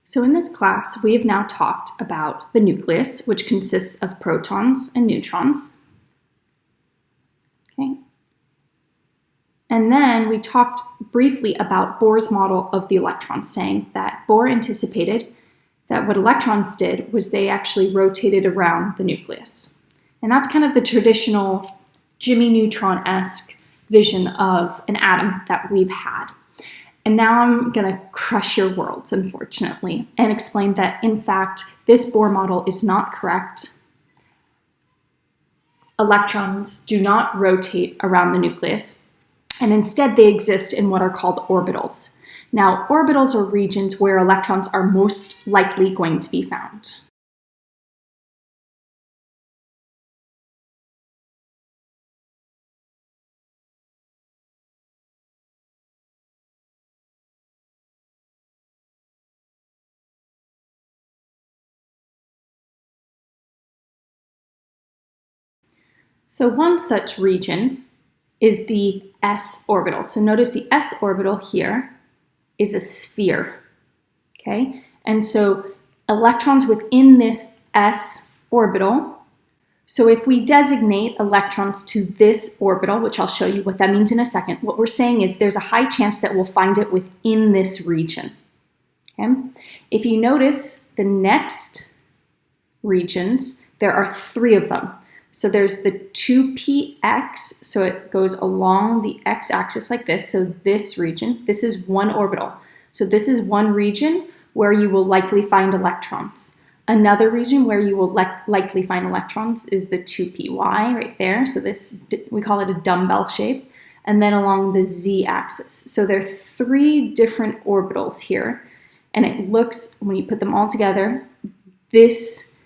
So in this class, we have now talked about the nucleus, which consists of protons and neutrons. Okay. And then we talked briefly about Bohr's model of the electron, saying that Bohr anticipated that what electrons did was they actually rotated around the nucleus. And that's kind of the traditional Jimmy Neutron-esque vision of an atom that we've had. And now I'm going to crush your worlds, unfortunately, and explain that, in fact, this Bohr model is not correct. Electrons do not rotate around the nucleus, and instead they exist in what are called orbitals. Now, orbitals are regions where electrons are most likely going to be found. So one such region is the s orbital. So notice the s orbital here is a sphere, okay? And so electrons within this s orbital, so if we designate electrons to this orbital, which I'll show you what that means in a second, what we're saying is there's a high chance that we'll find it within this region, okay? If you notice the next regions, there are 3 of them. So there's the 2px, so it goes along the x-axis like this. So this region, this is one orbital. So this is one region where you will likely find electrons. Another region where you will likely find electrons is the 2py right there. So this, we call it a dumbbell shape. And then along the z-axis. So there are 3 different orbitals here. And it looks, when you put them all together, these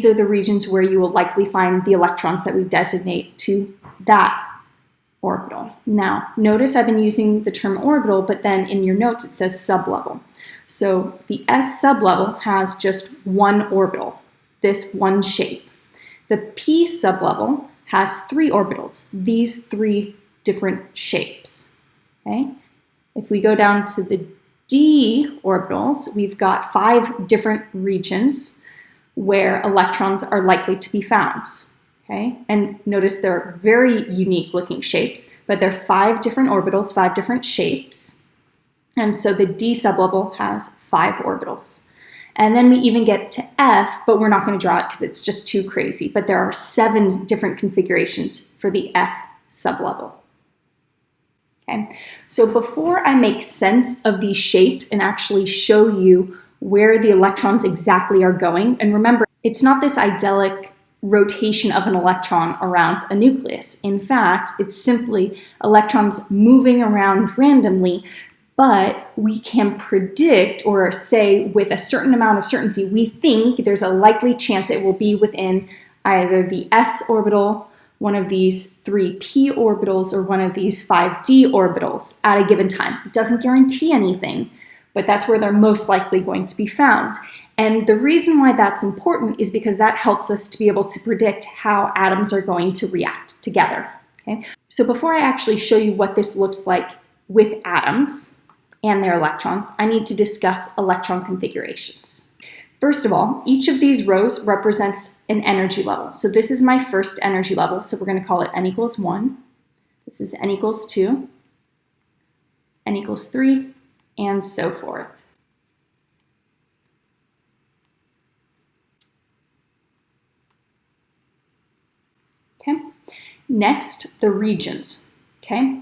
are the regions where you will likely find the electrons that we designate to that orbital. Now, notice I've been using the term orbital, but then in your notes it says sublevel. So the s sublevel has just one orbital, this one shape. The p sublevel has 3 orbitals, these 3 different shapes. Okay? If we go down to the d orbitals, we've got 5 different regions where electrons are likely to be found, okay? And notice they're very unique looking shapes, but they're 5 different orbitals, 5 different shapes. And so the d sublevel has 5 orbitals. And then we even get to F, but we're not going to draw it because it's just too crazy. But there are 7 different configurations for the F sublevel. Okay? So before I make sense of these shapes and actually show you where the electrons exactly are going. And remember, it's not this idyllic rotation of an electron around a nucleus. In fact, it's simply electrons moving around randomly, but we can predict or say with a certain amount of certainty, we think there's a likely chance it will be within either the s orbital, one of these 3p orbitals, or one of these 5d orbitals at a given time. It doesn't guarantee anything, but that's where they're most likely going to be found. And the reason why that's important is because that helps us to be able to predict how atoms are going to react together. Okay? So before I actually show you what this looks like with atoms and their electrons, I need to discuss electron configurations. First of all, each of these rows represents an energy level. So this is my first energy level, so we're going to call it n equals 1. This is n equals 2, n equals 3, and so forth. Okay. Next, the regions. Okay.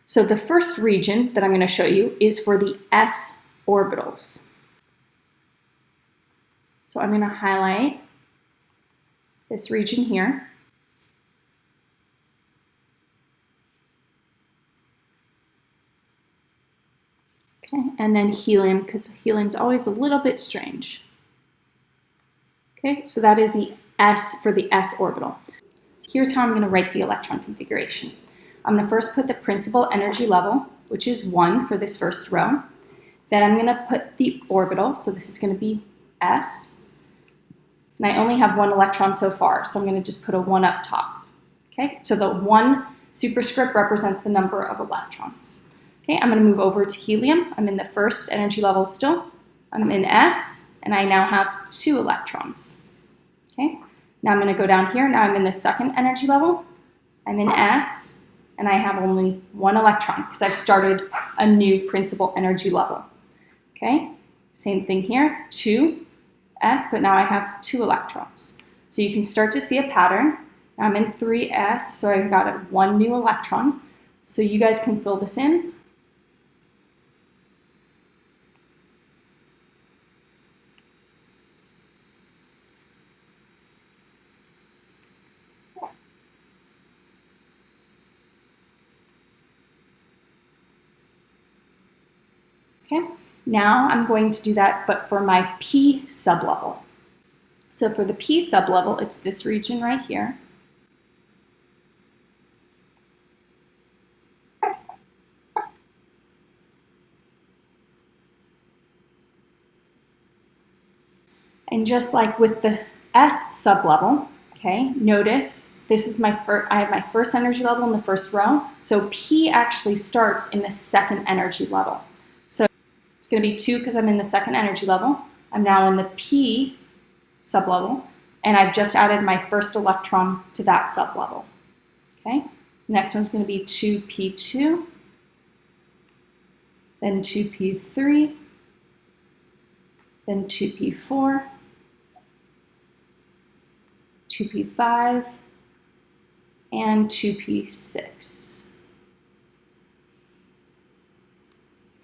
So the first region that I'm going to show you is for the s orbitals. So I'm going to highlight this region here. Okay, and then helium, because helium's always a little bit strange. Okay, so that is the S for the s orbital. So here's how I'm going to write the electron configuration. I'm going to first put the principal energy level, which is 1 for this first row. Then I'm going to put the orbital, so this is going to be s. And I only have 1 electron so far, so I'm going to just put a 1 up top. Okay, so the 1 superscript represents the number of electrons. Okay, I'm going to move over to helium. I'm in the first energy level still. I'm in S, and I now have 2 electrons. Okay, now I'm going to go down here. Now I'm in the second energy level. I'm in S, and I have only 1 electron because I've started a new principal energy level. Okay, same thing here, 2 S, but now I have 2 electrons. So you can start to see a pattern. Now I'm in 3S, so I've got 1 new electron. So you guys can fill this in. Okay, now I'm going to do that, but for my P sublevel. So for the P sublevel, it's this region right here. And just like with the S sublevel, okay, notice this is I have my first energy level in the first row. So P actually starts in the second energy level. So it's going to be 2 because I'm in the second energy level. I'm now in the P sublevel, and I've just added my first electron to that sublevel. Okay, next one's going to be 2p2, then 2p3, then 2p4, 2p5, and 2p6.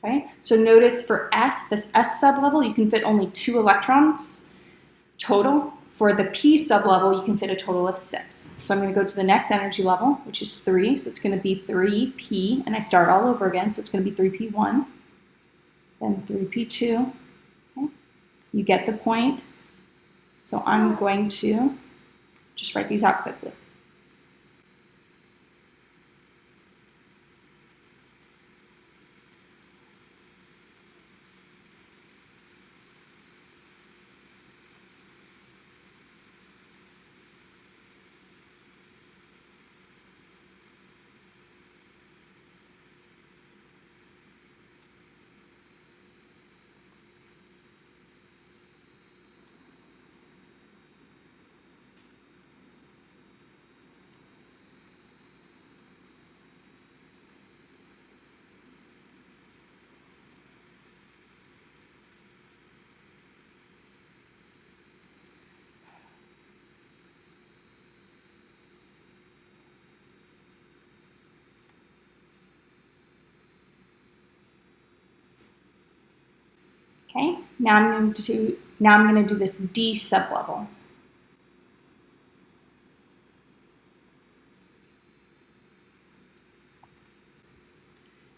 Okay, so notice for S, this S sublevel, you can fit only 2 electrons total. For the P sublevel, you can fit a total of 6. So I'm going to go to the next energy level, which is 3. So it's going to be 3p, and I start all over again. So it's going to be 3p1, then 3p2. Okay. You get the point. So I'm going to just write these out quickly. Okay, now I'm going to do this D sublevel.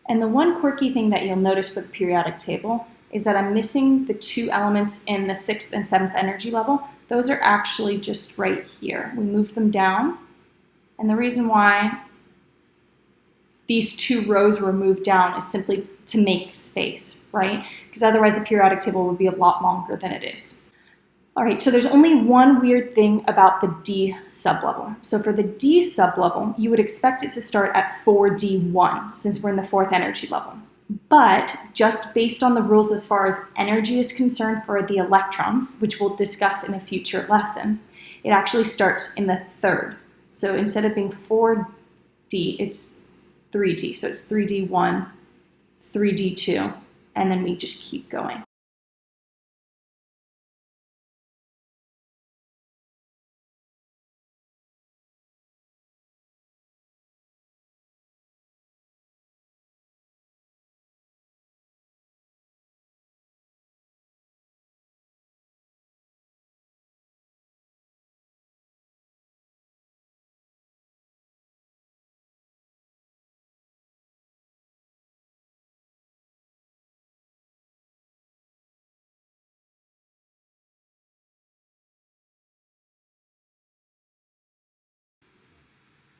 And the one quirky thing that you'll notice for the periodic table is that I'm missing the 2 elements in the 6th and 7th energy level. Those are actually just right here. We moved them down, and the reason why these 2 rows were moved down is simply to make space, right? Because otherwise the periodic table would be a lot longer than it is. All right, so there's only one weird thing about the D sublevel. So for the D sublevel, you would expect it to start at 4D1 since we're in the 4th energy level. But just based on the rules as far as energy is concerned for the electrons, which we'll discuss in a future lesson, it actually starts in the 3rd. So instead of being 4D, it's 3D. So it's 3D1, 3D2, and then we just keep going.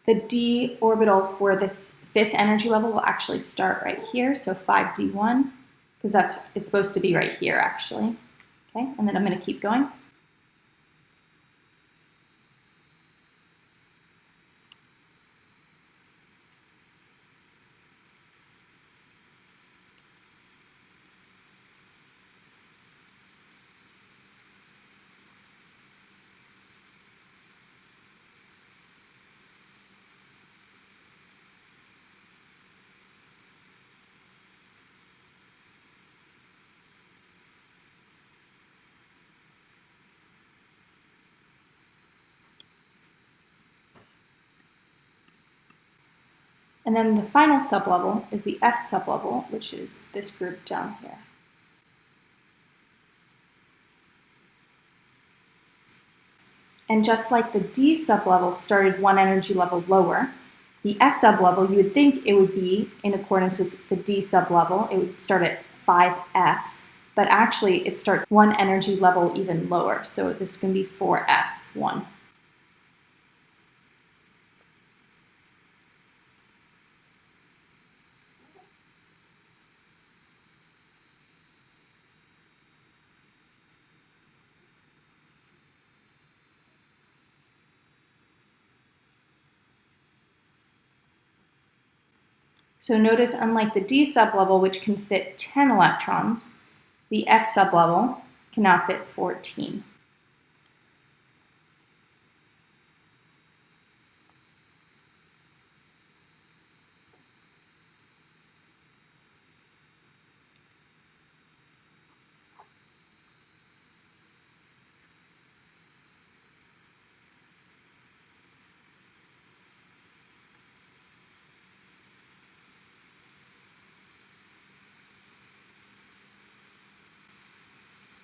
The D orbital for this 5th energy level will actually start right here, so 5D1, because it's supposed to be right here actually. Okay, and then I'm going to keep going. And then the final sublevel is the F sublevel, which is this group down here. And just like the D sublevel started one energy level lower, the F sublevel, you would think it would be in accordance with the D sublevel. It would start at 5F, but actually it starts one energy level even lower. So this is going to be 4F1. So notice, unlike the D sublevel, which can fit 10 electrons, the F sublevel can now fit 14.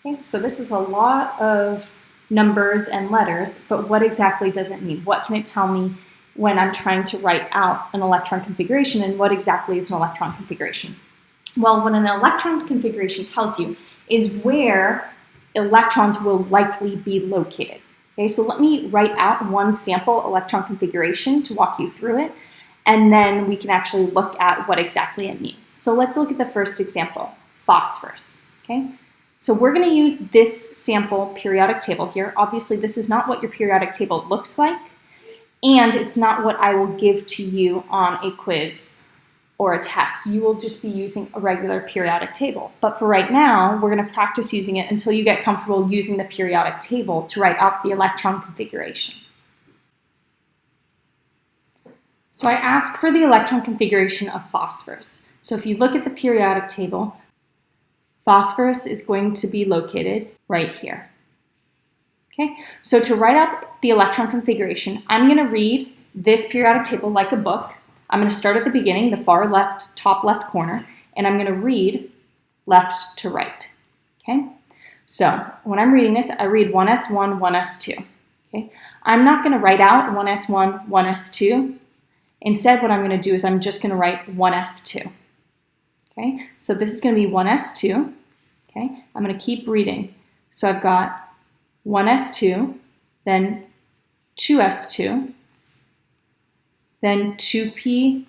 Okay, so this is a lot of numbers and letters, but what exactly does it mean? What can it tell me when I'm trying to write out an electron configuration, and what exactly is an electron configuration? Well, what an electron configuration tells you is where electrons will likely be located. Okay, so let me write out one sample electron configuration to walk you through it, and then we can actually look at what exactly it means. So let's look at the first example, phosphorus. Okay, so we're going to use this sample periodic table here. Obviously, this is not what your periodic table looks like, and it's not what I will give to you on a quiz or a test. You will just be using a regular periodic table. But for right now, we're going to practice using it until you get comfortable using the periodic table to write out the electron configuration. So I ask for the electron configuration of phosphorus. So if you look at the periodic table, phosphorus is going to be located right here. Okay, so to write out the electron configuration, I'm going to read this periodic table like a book. I'm going to start at the beginning, the far left, top left corner, and I'm going to read left to right. Okay, so when I'm reading this, I read 1s1, 1s2. Okay, I'm not going to write out 1s1, 1s2. Instead, what I'm going to do is I'm just going to write 1s2. Okay, so this is going to be 1s2. Okay, I'm going to keep reading. So I've got 1s2, then 2s2, then 2p6,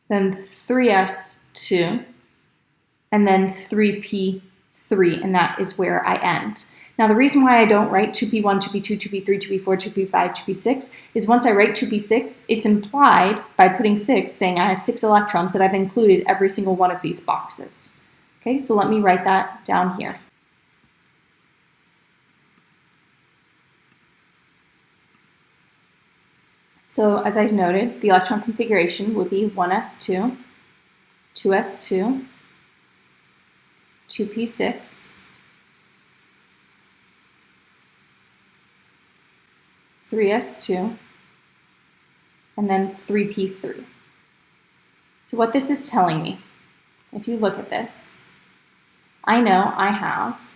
then 3s2, and then 3p3, and that is where I end. Now, the reason why I don't write 2p1, 2p2, 2p3, 2p4, 2p5, 2p6 is once I write 2p6, it's implied by putting 6, saying I have 6 electrons, that I've included every single one of these boxes. Okay, so let me write that down here. So as I noted, the electron configuration would be 1s2, 2s2, 2p6, 3s2, and then 3p3. So what this is telling me, if you look at this, I know I have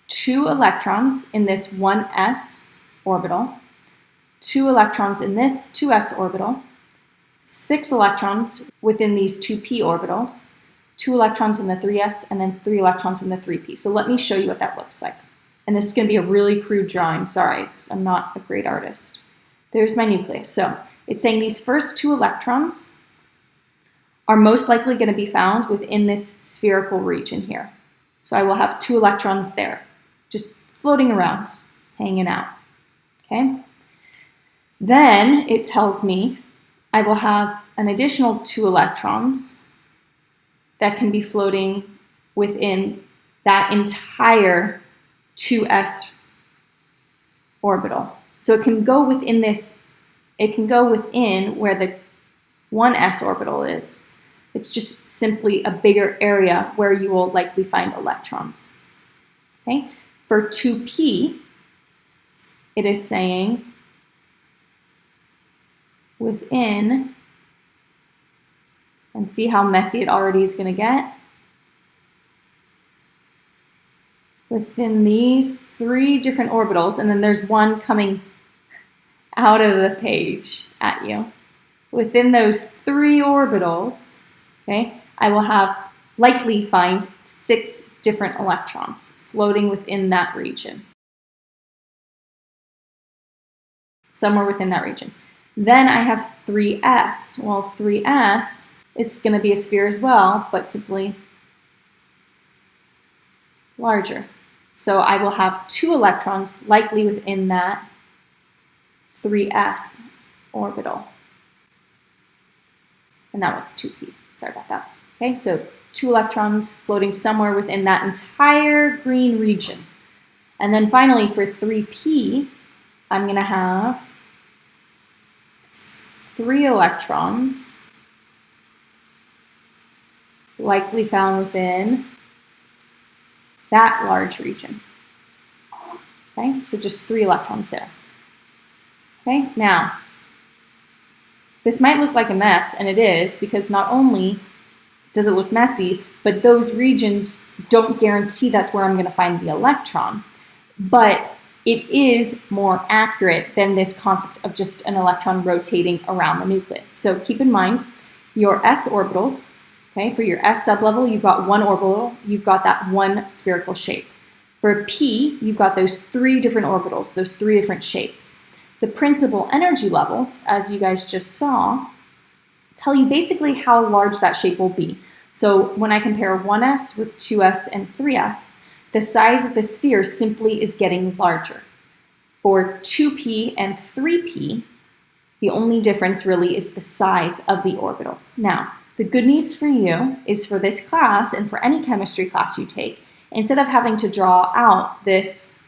2 electrons in this 1s orbital, 2 electrons in this 2s orbital, 6 electrons within these 2p orbitals, 2 electrons in the 3s, and then 3 electrons in the 3p. So let me show you what that looks like. And this is going to be a really crude drawing. Sorry, I'm not a great artist. There's my nucleus. So it's saying these first 2 electrons are most likely going to be found within this spherical region here. So I will have 2 electrons there, just floating around, hanging out. Okay? Then it tells me I will have an additional 2 electrons that can be floating within that entire 2s orbital. So it can go within this, it can go within where the 1s orbital is. It's just simply a bigger area where you will likely find electrons. Okay? For 2p, it is saying within, and see how messy it already is going to get, within these 3 different orbitals, and then there's one coming out of the page at you. Within those 3 orbitals, okay, I will likely find 6 different electrons floating within that region. Somewhere within that region. Then I have 3s. Well, 3s is going to be a sphere as well, but simply larger. So I will have 2 electrons likely within that 3s orbital. And that was 2p. Sorry about that. Okay, so 2 electrons floating somewhere within that entire green region. And then finally for 3p, I'm going to have 3 electrons likely found within that large region. Okay, so just 3 electrons there. Okay, now, this might look like a mess, and it is, because not only does it look messy, but those regions don't guarantee that's where I'm going to find the electron. But it is more accurate than this concept of just an electron rotating around the nucleus. So keep in mind your s orbitals. Okay, for your s sublevel, you've got 1 orbital, you've got that 1 spherical shape. For p, you've got those 3 different orbitals, those 3 different shapes. The principal energy levels, as you guys just saw, tell you basically how large that shape will be. So when I compare 1s with 2s and 3s, the size of the sphere simply is getting larger. For 2p and 3p, the only difference really is the size of the orbitals. Now, the good news for you is for this class and for any chemistry class you take, instead of having to draw out this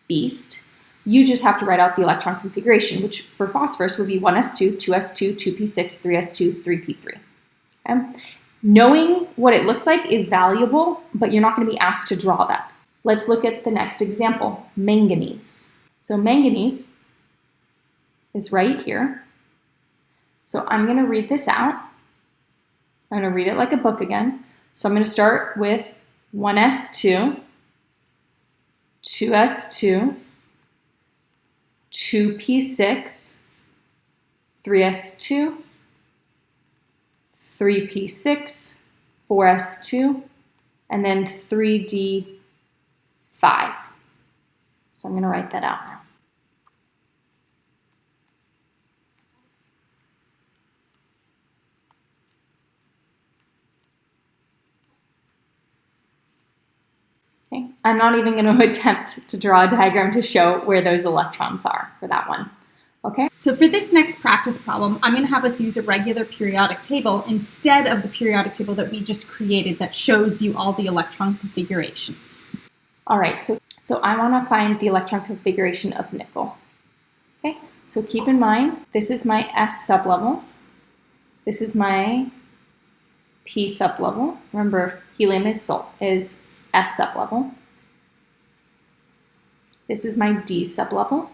beast, you just have to write out the electron configuration, which for phosphorus would be 1s2, 2s2, 2p6, 3s2, 3p3. Okay? Knowing what it looks like is valuable, but you're not going to be asked to draw that. Let's look at the next example, manganese. So manganese is right here. So I'm going to read this out. I'm going to read it like a book again. So I'm going to start with 1s2, 2s2, 2p6, 3s2, 3p6, 4s2, and then 3d5. So I'm going to write that out now. Okay. I'm not even going to attempt to draw a diagram to show where those electrons are for that one. Okay. So for this next practice problem, I'm going to have us use a regular periodic table instead of the periodic table that we just created that shows you all the electron configurations. All right, so I want to find the electron configuration of nickel. Okay, so keep in mind, this is my S sublevel. This is my P sublevel. Remember, helium is S sublevel. This is my D sublevel.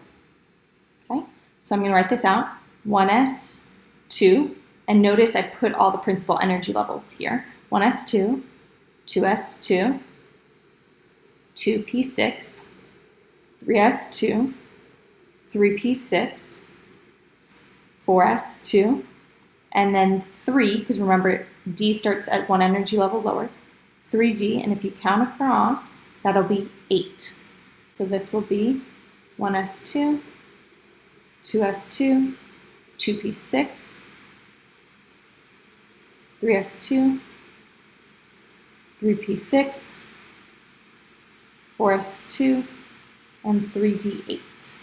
Okay, so I'm going to write this out. 1s, 2, and notice I put all the principal energy levels here. 1s2, 2s2, 2p6, 3s2, 3p6, 4s2, and then 3, because remember D starts at 1 energy level lower, 3d, and if you count across, that'll be 8. So this will be 1s2, 2s2, 2p6, 3s2, 3p6, 4s2, and 3d8.